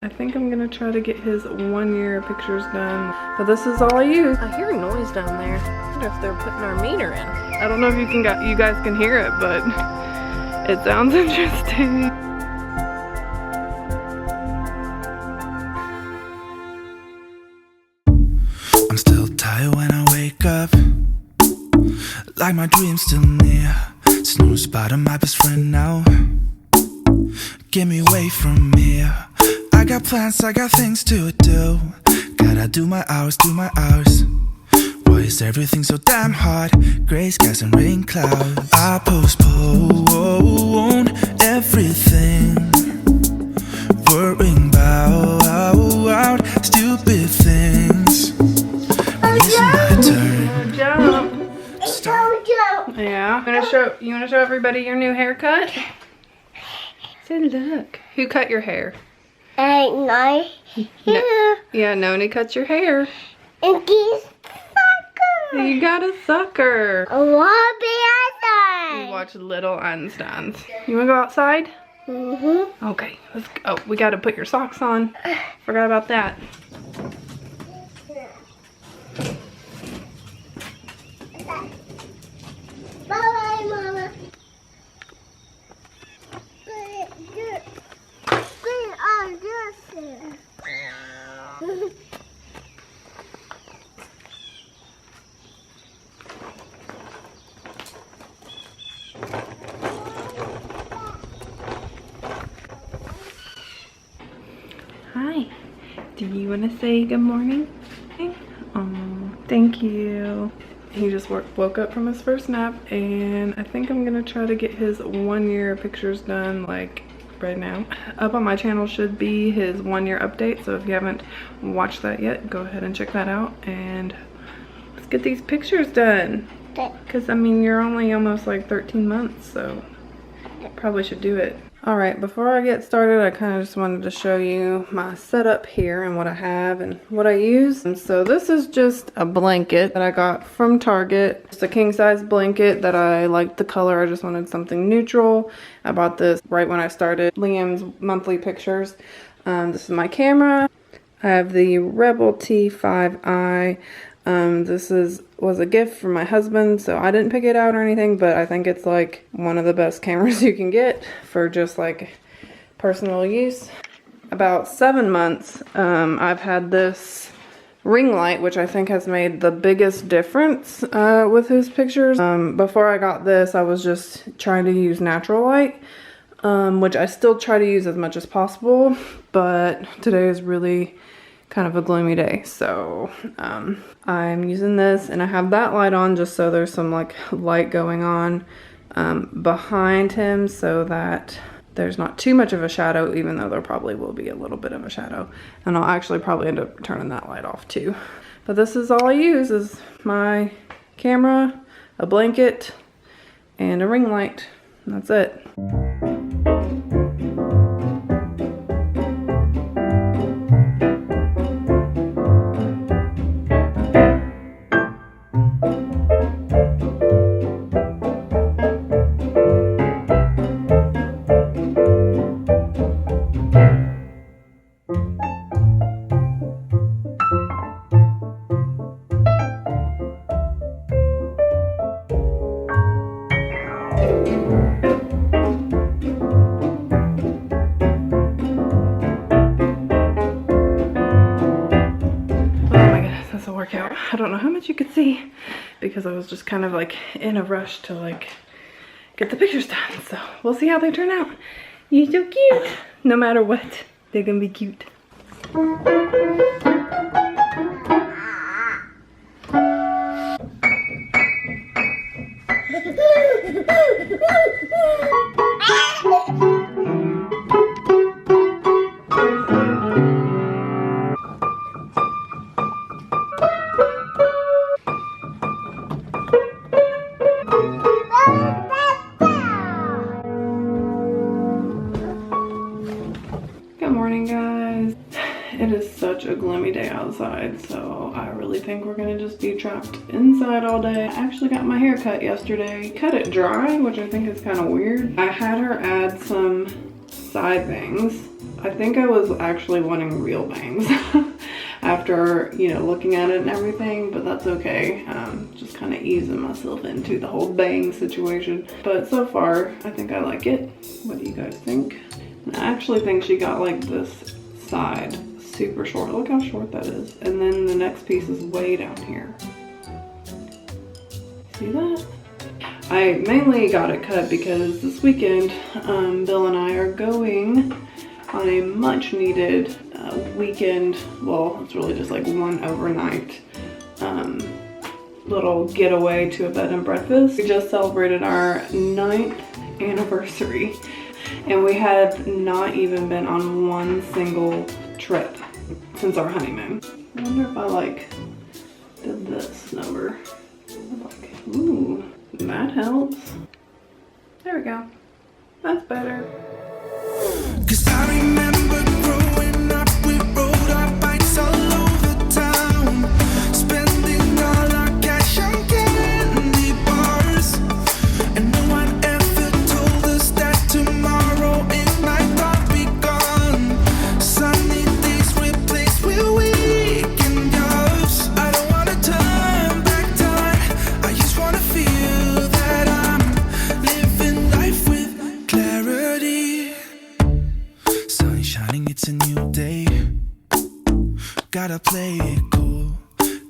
I think I'm gonna try to get his 1 year pictures done, but this is all I use. I hear a noise down there. I wonder if they're putting our meter in. I don't know if you guys can hear it, but it sounds interesting. I'm still tired when I wake up, like my dream's still near. Snooze bottom, my best friend now. Get me away from here. I got plans, I got things to do. Gotta do my hours, do my hours. Why is everything so damn hard? Gray skies and rain clouds. I postpone everything, worrying about stupid things. When it's my turn. Jump. Yeah. You wanna show everybody your new haircut? Say look. Who cut your hair? No. Yeah, Noni cuts your hair. And this sucker. You got a sucker. I want to be outside. You watch Little Einsteins. You wanna go outside? Okay, let's go. Oh, we gotta put your socks on. Forgot about that. Bye-bye, Mama. Put on this. Hi. Do you want to say good morning? Oh, thank you. He just woke up from his first nap, and I think I'm gonna try to get his 1 year pictures done like right now. Up on my channel should be his 1 year update, so if you haven't watched that yet, go ahead and check that out, and let's get these pictures done. Because I mean, you're only almost like 13 months, so probably should do it. Alright, before I get started, I kind of just wanted to show you my setup here and what I have and what I use. And so this is just a blanket that I got from Target. It's a king size blanket that I liked the color. I just wanted something neutral. I bought this right when I started Liam's monthly pictures. This is my camera. I have the Rebel T5i. This was a gift from my husband, so I didn't pick it out or anything, but I think it's like one of the best cameras you can get for just like personal use. About 7 months, I've had this ring light, which I think has made the biggest difference with his pictures. Before I got this, I was just trying to use natural light, which I still try to use as much as possible, but today is really kind of a gloomy day, so I'm using this, and I have that light on just so there's some like light going on behind him so that there's not too much of a shadow, even though there probably will be a little bit of a shadow, and I'll actually probably end up turning that light off too. But this is all I use, is my camera, a blanket, and a ring light, and that's it. Workout. I don't know how much you could see because I was just kind of like in a rush to like get the pictures done, so we'll see how they turn out. You're so cute. No matter what, they're gonna be cute. Good morning, guys. It is such a gloomy day outside, so I really think we're gonna just be trapped inside all day. I actually got my hair cut yesterday. Cut it dry, which I think is kind of weird. I had her add some side bangs I think I was actually wanting real bangs after, you know, looking at it and everything, but that's okay. Just kind of easing myself into the whole bang situation. But so far, I think I like it. What do you guys think? And I actually think she got like this side super short. Look how short that is. And then the next piece is way down here. See that? I mainly got it cut because this weekend, Bill and I are going on a much needed weekend. Well, it's really just like one overnight little getaway to a bed and breakfast. We just celebrated our 9th anniversary and we had not even been on one single trip since our honeymoon. I wonder if I like did this number. Like, ooh, that helps. There we go. That's better. 'Cause I remember growing up, we rode our bikes all over town, spending all our cash on candy bars, and no one ever told us that tomorrow it might all be gone. Sunny days replaced with weekend jobs. I don't wanna turn back time, I just wanna feel that I'm living life with clarity. Sun shining, it's a new day. Gotta play it cool.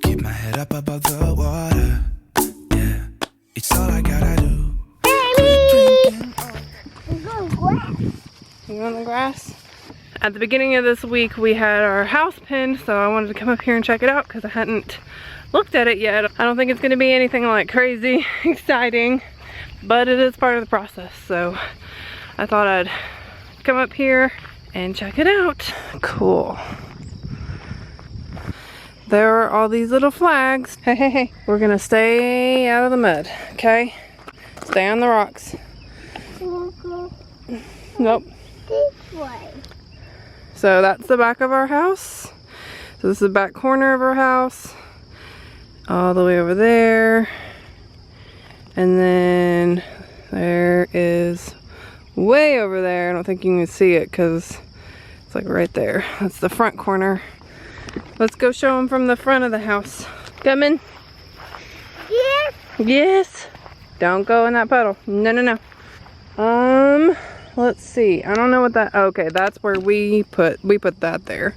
Keep my head up above the water. Yeah, it's all I gotta do. You on the grass? At the beginning of this week, we had our house pinned, so I wanted to come up here and check it out because I hadn't looked at it yet. I don't think it's going to be anything like crazy exciting, but it is part of the process. So I thought I'd come up here and check it out. Cool. There are all these little flags. Hey, hey, hey. We're going to stay out of the mud, okay? Stay on the rocks. Nope. This way. So that's the back of our house. So this is the back corner of our house. All the way over there. And then there is way over there. I don't think you can see it because it's like right there. That's the front corner. Let's go show them from the front of the house. Come in. Yes. Yes. Don't go in that puddle. No, no, no. Let's see. I don't know what that, okay, that's where we put that there.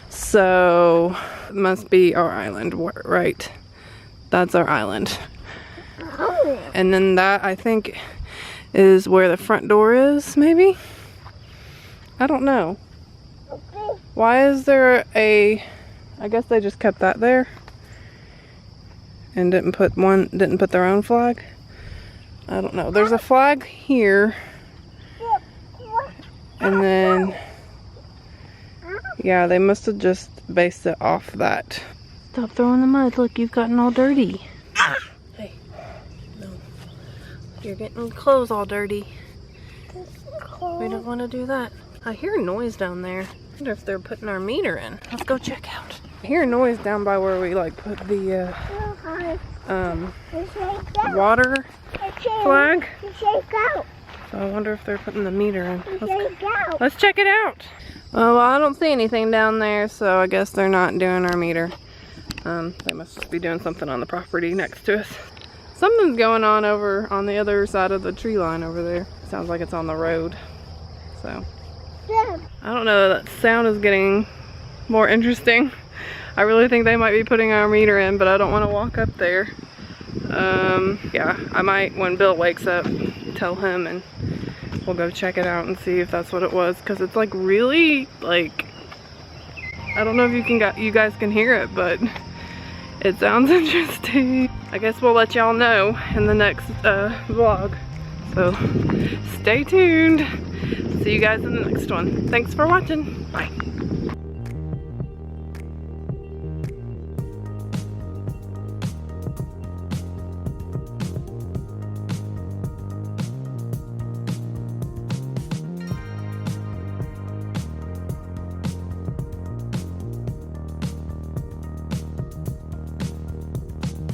So it must be our island, right? That's our island. Oh. And then that, I think, is where the front door is, maybe? I don't know. Okay. Why is there a, I guess they just kept that there and didn't put their own flag. I don't know. There's a flag here. And then, yeah, they must have just based it off that. Stop throwing the mud. Look, you've gotten all dirty. Hey, no. You're getting clothes all dirty. We don't want to do that. I hear a noise down there. I wonder if they're putting our meter in. Let's go check out. I hear a noise down by where we like put the water flag. So I wonder if they're putting the meter in. Let's check it out. Well, I don't see anything down there, so I guess they're not doing our meter. They must just be doing something on the property next to us. Something's going on over on the other side of the tree line over there. Sounds like it's on the road. So, I don't know, that sound is getting more interesting. I really think they might be putting our meter in, but I don't want to walk up there. Yeah, I might, when Bill wakes up, tell him and we'll go check it out and see if that's what it was, because it's like really, like, I don't know if you guys can hear it, but it sounds interesting. I guess we'll let y'all know in the next vlog. So stay tuned. See you guys in the next one. Thanks for watching. Bye.